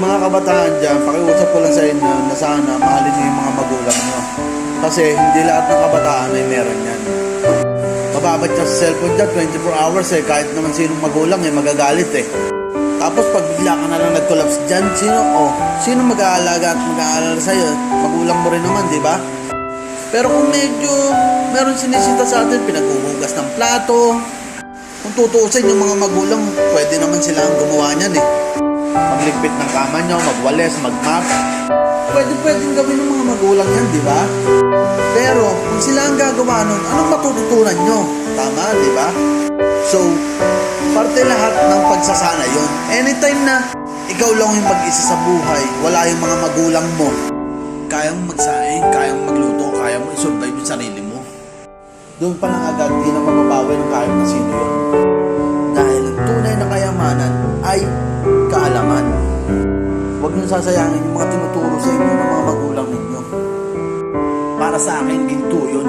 mga kabataan dyan, pakiusap ko lang sa inyo na sana mahalin niyo yung mga magulang nyo. Kasi hindi lahat ng kabataan ay meron yan. Mababad ka sa cellphone dyan 24 hours eh, kahit naman sinong magulang eh, magagalit eh. Tapos pag bigla ka na lang nag-collapse dyan, sino mag-aalaga at mag-aalala sa'yo? Magulang mo rin naman, di ba? Pero kung medyo meron sinisita sa atin, pinaghuhugas ng plato, kung tutuusin yung mga magulang, pwede naman sila ang gumawa niyan eh. Magligpit ng kama nyo, magwales, magmap. Pwedeng gawin ng mga magulang yan, di ba? Pero kung sila ang gagawa nun, anong matututunan nyo? Tama, di ba? So, parte lahat ng pagsasana yon. Anytime na ikaw lang yung mag-isa sa buhay, wala yung mga magulang mo, kayang magsaing, kayang magluto, kayang mo i-survive yung sarili mo. Doon pa lang agad, di na mababawi ng kahit na sino yun. Dahil ang tunay na kayamanan ay kaalaman. Huwag nyo sasayangin yung mga tinuturo sa inyo ng mga magulang ninyo. Para sa akin, ginto yun.